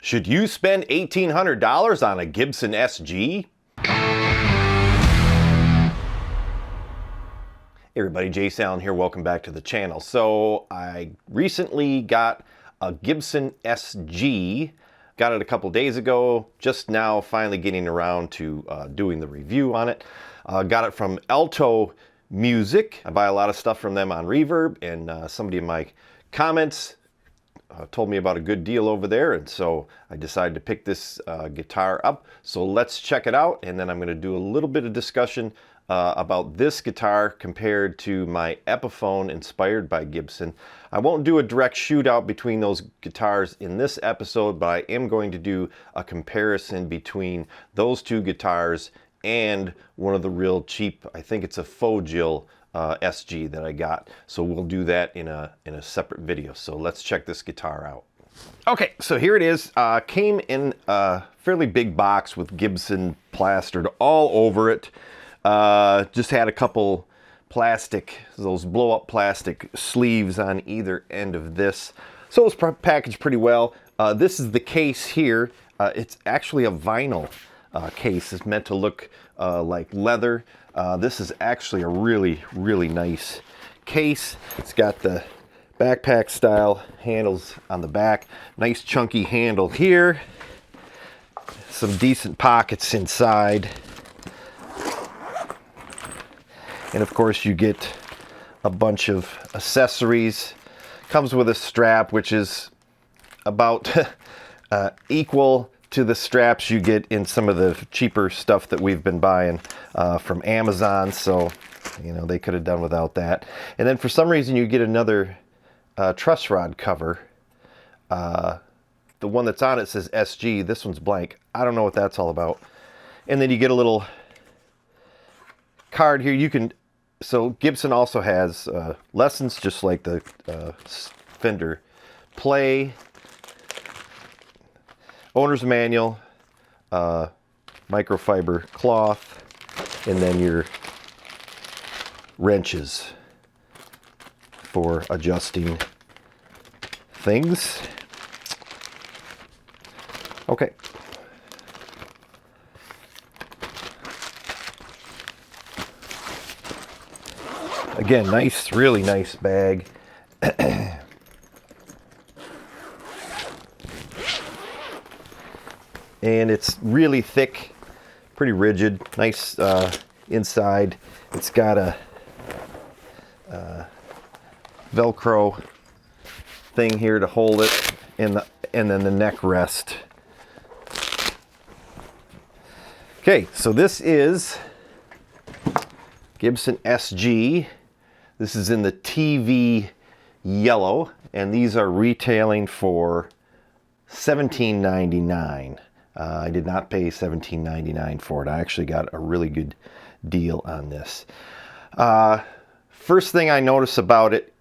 Should you spend $1,800 on a Gibson SG? Hey everybody, Jason Allen here. Welcome back to the channel. So I recently got a Gibson SG. Got it a couple days ago. Just now finally getting around to doing the review on it. Got it from Alto Music. I buy a lot of stuff from them on Reverb, and somebody in my comments told me about a good deal over there, and so I decided to pick this guitar up. So let's check it out, and then I'm going to do a little bit of discussion about this guitar compared to my Epiphone inspired by Gibson. I won't do a direct shootout between those guitars in this episode, but I am going to do a comparison between those two guitars and one of the real cheap, I think it's a Fogil SG that I got. So we'll do that in a separate video. So let's check this guitar out. Okay, so here it is. Came in a fairly big box with Gibson plastered all over it. Just had a couple plastic, those blow up plastic sleeves on either end of this. So it's packaged pretty well. This is the case here. It's actually a vinyl case. It's meant to look like leather. This is actually a really nice case. It's got the backpack style handles on the back. Nice chunky handle here. Some decent pockets inside. And of course you get a bunch of accessories. Comes with a strap, which is about equal to the straps you get in some of the cheaper stuff that we've been buying from Amazon. So, you know, they could have done without that. And then for some reason you get another truss rod cover. The one that's on it says SG. This one's blank. I don't know what that's all about. And then you get a little card here. You can, so Gibson also has lessons just like the Fender Play, owner's manual, microfiber cloth, and then your wrenches for adjusting things. Okay. Again, nice, really nice bag. And it's really thick, pretty rigid, nice inside. It's got a Velcro thing here to hold it, and then the neck rest. Okay, so this is Gibson SG. This is in the TV yellow, and these are retailing for $17.99. I did not pay $17.99 for it. I actually got a really good deal on this. First thing I notice about it,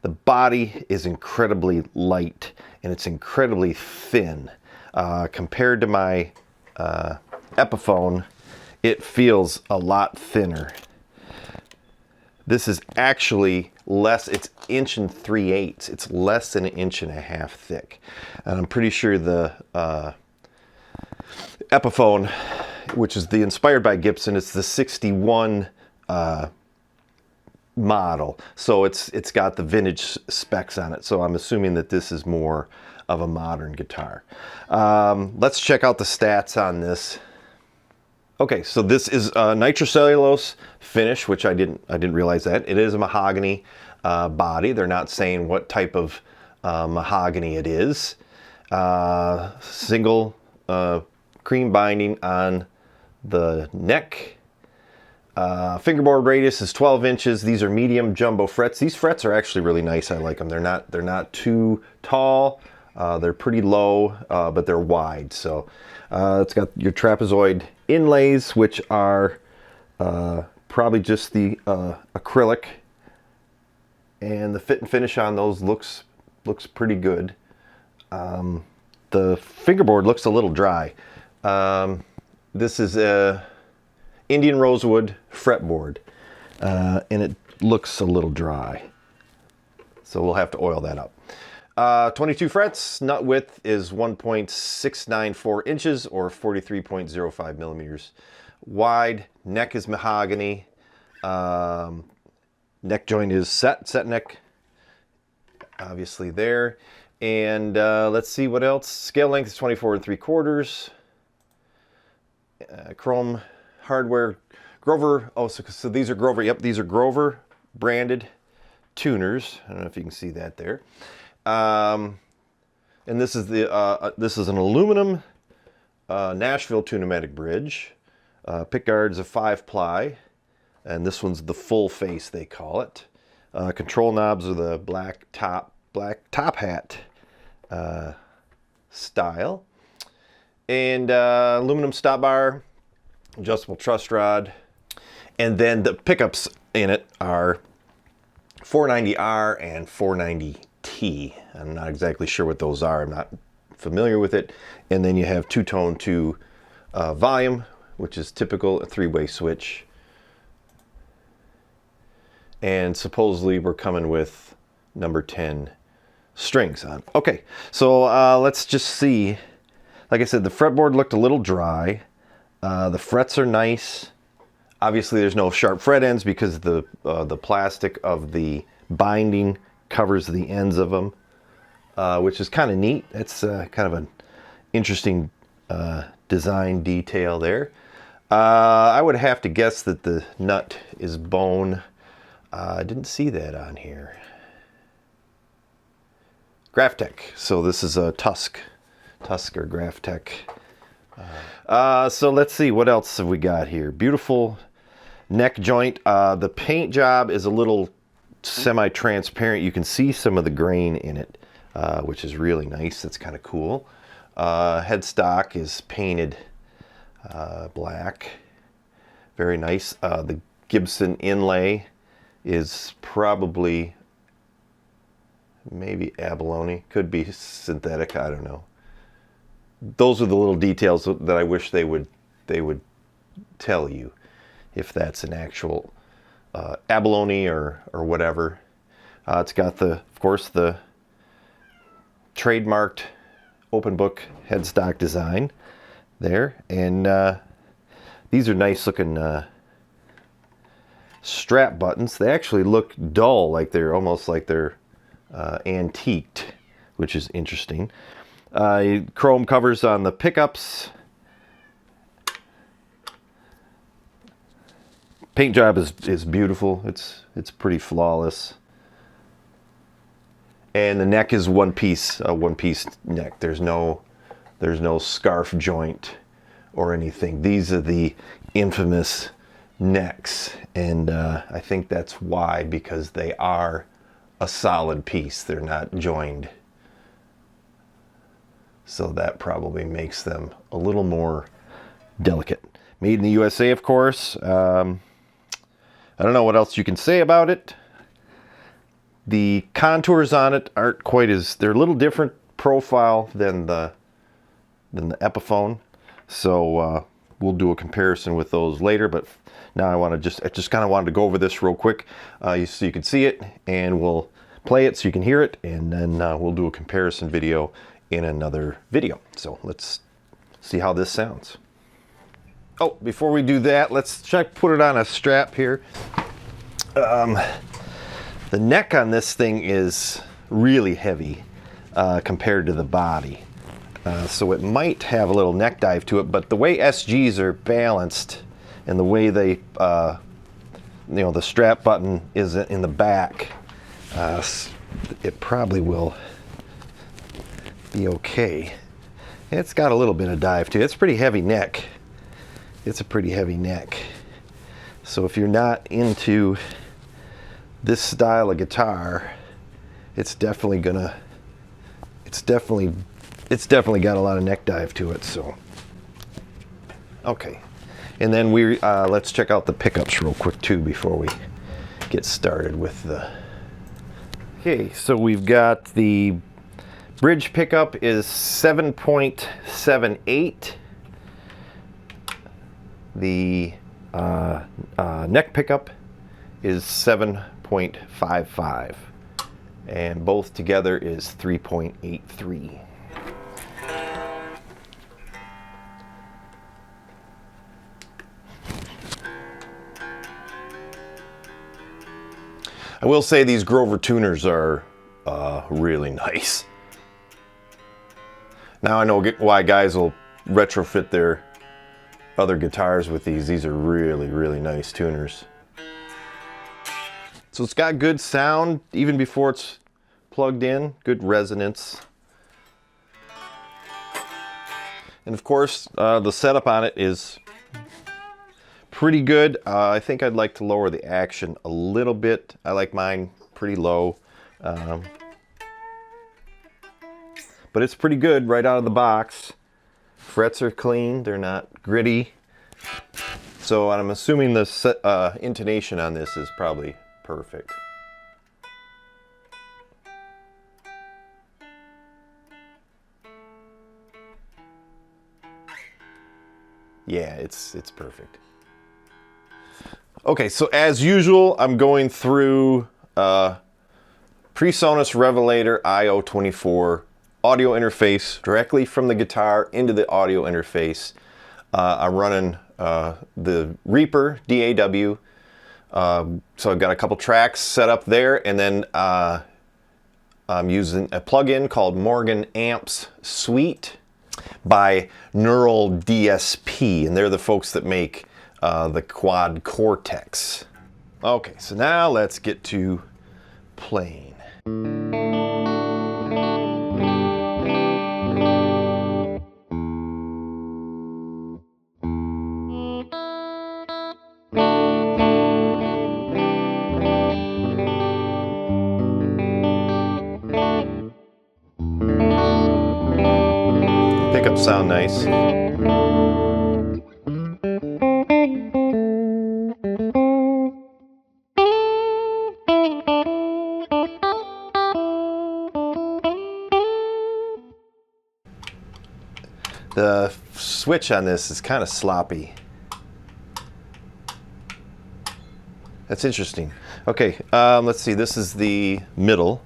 the body is incredibly light and it's incredibly thin. Compared to my Epiphone, it feels a lot thinner. This is actually less, it's 1 3/8. It's less than 1.5 inches thick. And I'm pretty sure the Epiphone, which is the inspired by Gibson, it's the 61 model. So it's got the vintage specs on it. So I'm assuming that this is more of a modern guitar. Let's check out the stats on this. Okay, so this is a nitrocellulose finish, which I didn't realize that. It is a mahogany body. They're not saying what type of mahogany it is. Single cream binding on the neck. Fingerboard radius is 12 inches. These are medium jumbo frets. These frets are actually really nice. I like them. They're not too tall. They're pretty low, but they're wide. So it's got your trapezoid inlays, which are probably just the acrylic, and the fit and finish on those looks pretty good. The fingerboard looks a little dry. This is a Indian rosewood fretboard, and it looks a little dry, so we'll have to oil that up. 22 frets, nut width is 1.694 inches or 43.05 millimeters wide. Neck is mahogany. Neck joint is set neck, obviously there. And let's see what else. Scale length is 24 3/4. Chrome hardware, Grover. Oh, so these are Grover. Yep, these are Grover branded tuners. I don't know if you can see that there. And this is an aluminum Nashville Tune-O-Matic bridge. Pick guards a 5-ply, and this one's the full face they call it. Control knobs are the black top hat style, and aluminum stop bar, adjustable truss rod, and then the pickups in it are 490R and 490T. I'm not exactly sure what those are. I'm not familiar with it. And then you have two-tone to volume, which is typical, a 3-way switch. And supposedly we're coming with number 10 strings on. Okay, so let's just see. Like I said, the fretboard looked a little dry. The frets are nice. Obviously there's no sharp fret ends because the plastic of the binding covers the ends of them, which is kind of neat. It's kind of an interesting design detail there. I would have to guess that the nut is bone. I didn't see that on here. Graphtec. So this is a Tusk or Graphtec. So let's see, what else have we got here? Beautiful neck joint. The paint job is a little semi-transparent. You can see some of the grain in it, which is really nice. That's kind of cool. Headstock is painted black. Very nice. The Gibson inlay is probably maybe abalone. Could be synthetic. I don't know. Those are the little details that I wish they would tell you, if that's an actual abalone or whatever. It's got of course the trademarked open book headstock design there, and these are nice looking strap buttons. They actually look dull, like they're almost like they're antiqued, which is interesting. Chrome covers on the pickups. Paint job is beautiful. It's pretty flawless. And the neck is one piece neck. There's no scarf joint or anything. These are the infamous necks, and I think that's why, because they are a solid piece. They're not joined. So that probably makes them a little more delicate. Made in the USA, of course. I don't know what else you can say about it. The contours on it aren't quite as, they're a little different profile than the Epiphone. So we'll do a comparison with those later, but now I just kind of wanted to go over this real quick so you can see it, and we'll play it so you can hear it, and then we'll do a comparison video in another video. So let's see how this sounds. Oh, before we do that, let's put it on a strap here. The neck on this thing is really heavy compared to the body. So it might have a little neck dive to it, but the way SGs are balanced and the way they, the strap button is in the back, it probably will be okay. It's got a little bit of dive to it. It's a pretty heavy neck. It's a pretty heavy neck. So if you're not into this style of guitar, it's definitely got a lot of neck dive to it. So okay, and then let's check out the pickups real quick too before we get started with the. Okay, so we've got the bridge pickup is 7.78. The neck pickup is 7.55. and both together is 3.83. I will say these Grover tuners are really nice. Now I know why guys will retrofit their other guitars with these. These are really, really nice tuners. So it's got good sound even before it's plugged in, good resonance. And of course, the setup on it is pretty good. I think I'd like to lower the action a little bit. I like mine pretty low. But it's pretty good right out of the box. Frets are clean, they're not gritty. So I'm assuming the intonation on this is probably perfect. Yeah, it's perfect. Okay, so as usual, I'm going through PreSonus Revelator IO24 audio interface directly from the guitar into the audio interface. I'm running the Reaper DAW. So I've got a couple tracks set up there, and then I'm using a plugin called Morgan Amps Suite by Neural DSP, and they're the folks that make the Quad Cortex. Okay, so now let's get to playing. Pickups sound nice. The switch on this is kind of sloppy. That's interesting. Okay, let's see. This is the middle.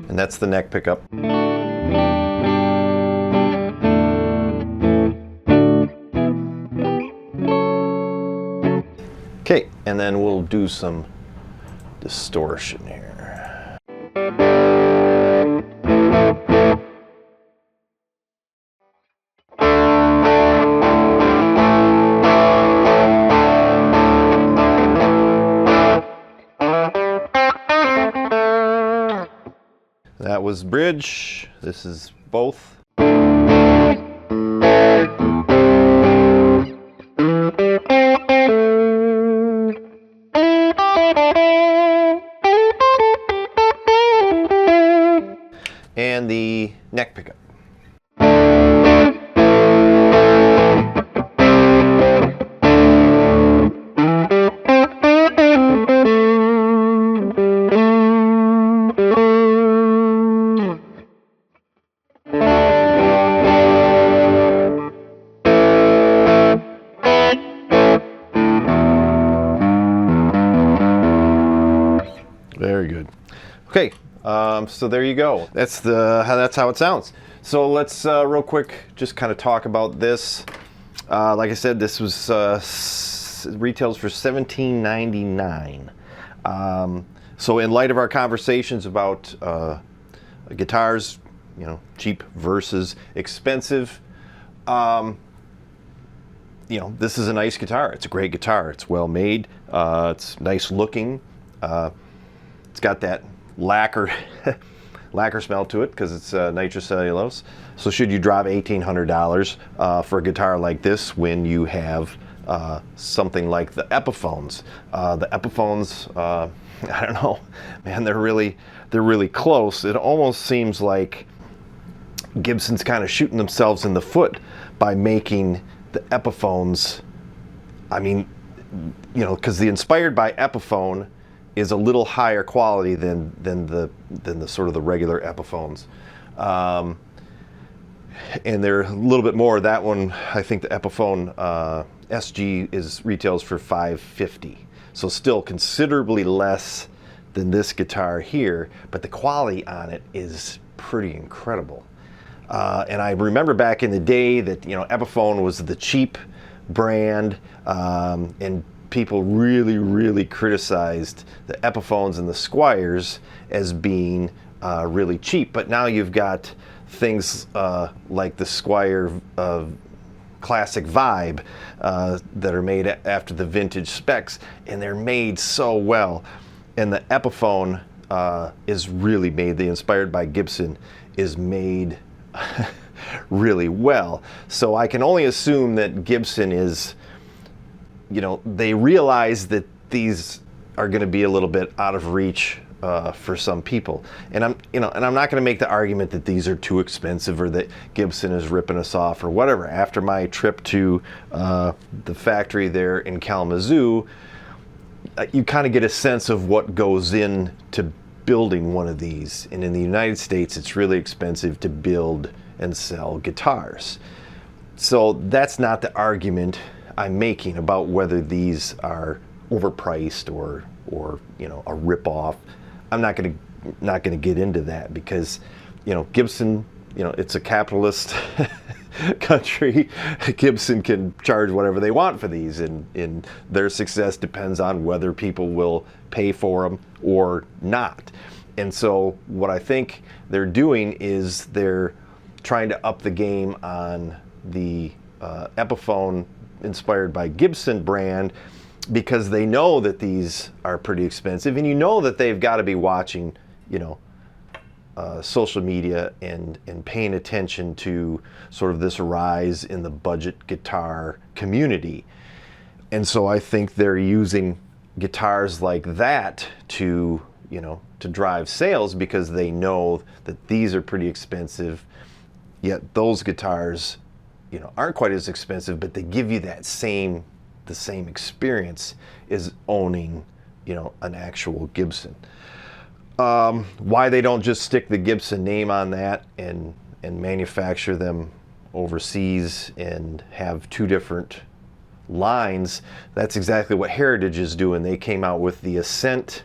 And that's the neck pickup. Okay, and then we'll do some distortion here. That was bridge. This is both. And the neck pickup. Very good. Okay, so there you go. That's how it sounds. So let's real quick just kind of talk about this. Like I said, this was retails for $17.99. So in light of our conversations about guitars, you know, cheap versus expensive, you know, this is a nice guitar. It's a great guitar. It's well made. It's nice looking. It's got that lacquer smell to it because it's nitrocellulose. So should you drop $1,800 for a guitar like this when you have something like the Epiphones? The Epiphones, I don't know, man, they're really close. It almost seems like Gibson's kind of shooting themselves in the foot by making the Epiphones. I mean, you know, because the Inspired by Epiphone is a little higher quality than the sort of the regular Epiphones. And they're a little bit more. That one, I think the Epiphone SG retails for $550. So still considerably less than this guitar here, but the quality on it is pretty incredible. And I remember back in the day that, you know, Epiphone was the cheap brand, and people really criticized the Epiphones and the Squiers as being really cheap. But now you've got things like the Squier Classic Vibe that are made after the vintage specs, and they're made so well. And the Epiphone is really made, the Inspired by Gibson is made really well. So I can only assume that Gibson is, you know, they realize that these are going to be a little bit out of reach for some people. And I'm not going to make the argument that these are too expensive or that Gibson is ripping us off or whatever. After my trip to the factory there in Kalamazoo, you kind of get a sense of what goes into building one of these. And in the United States, it's really expensive to build and sell guitars. So that's not the argument I'm making about whether these are overpriced or you know, a rip-off. I'm not going to get into that because, you know, Gibson, you know, it's a capitalist country. Gibson can charge whatever they want for these, and their success depends on whether people will pay for them or not. And so what I think they're doing is they're trying to up the game on the Epiphone Inspired by Gibson brand, because they know that these are pretty expensive, and you know that they've got to be watching, you know, social media and paying attention to sort of this rise in the budget guitar community. And so I think they're using guitars like that to, you know, to drive sales, because they know that these are pretty expensive, yet those guitars, you know, aren't quite as expensive, but they give you that the same experience as owning, you know, an actual Gibson. Why they don't just stick the Gibson name on that and manufacture them overseas and have two different lines, that's exactly what Heritage is doing. They came out with the Ascent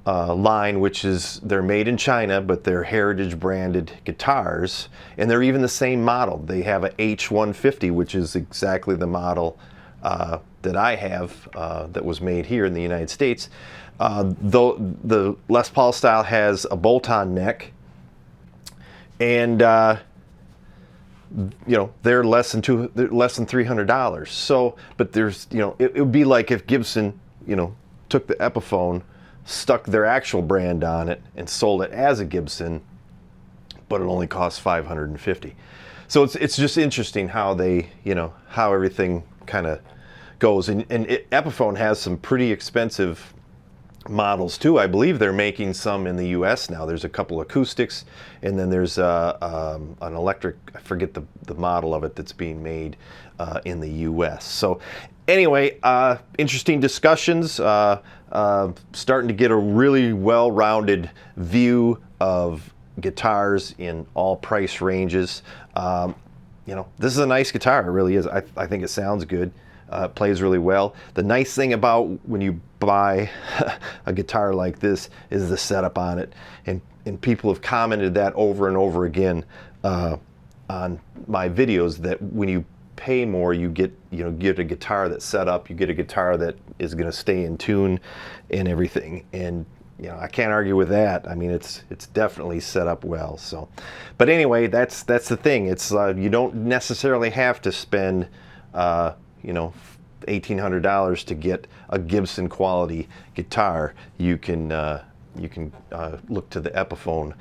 line, which is, they're made in China, but they're Heritage branded guitars, and they're even the same model. They have a H150, which is exactly the model that I have that was made here in the United States. Though the Les Paul style has a bolt-on neck, and you know, they're less than $300. So, but there's, you know, it would be like if Gibson, you know, took the Epiphone, stuck their actual brand on it, and sold it as a Gibson, but it only costs $550. So it's just interesting how they, you know, how everything kind of goes. And Epiphone has some pretty expensive models too. I believe they're making some in the US now. There's a couple acoustics, and then there's an electric, I forget the model of it, that's being made in the US. So anyway, interesting discussions, starting to get a really well-rounded view of guitars in all price ranges. You know, this is a nice guitar, it really is. I think it sounds good. It plays really well. The nice thing about when you buy a guitar like this is the setup on it, and people have commented that over and over again on my videos, that when you pay more, you get a guitar that's set up, you get a guitar that is going to stay in tune and everything. And you know, I can't argue with that. I mean, it's definitely set up well. So, but anyway, that's the thing. It's you don't necessarily have to spend you know, $1,800 to get a Gibson quality guitar. You can look to the Epiphone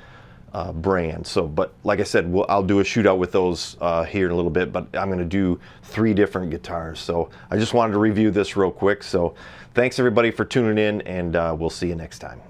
brand. So, but like I said, I'll do a shootout with those here in a little bit, but I'm going to do 3 different guitars. So I just wanted to review this real quick. So thanks everybody for tuning in, and we'll see you next time.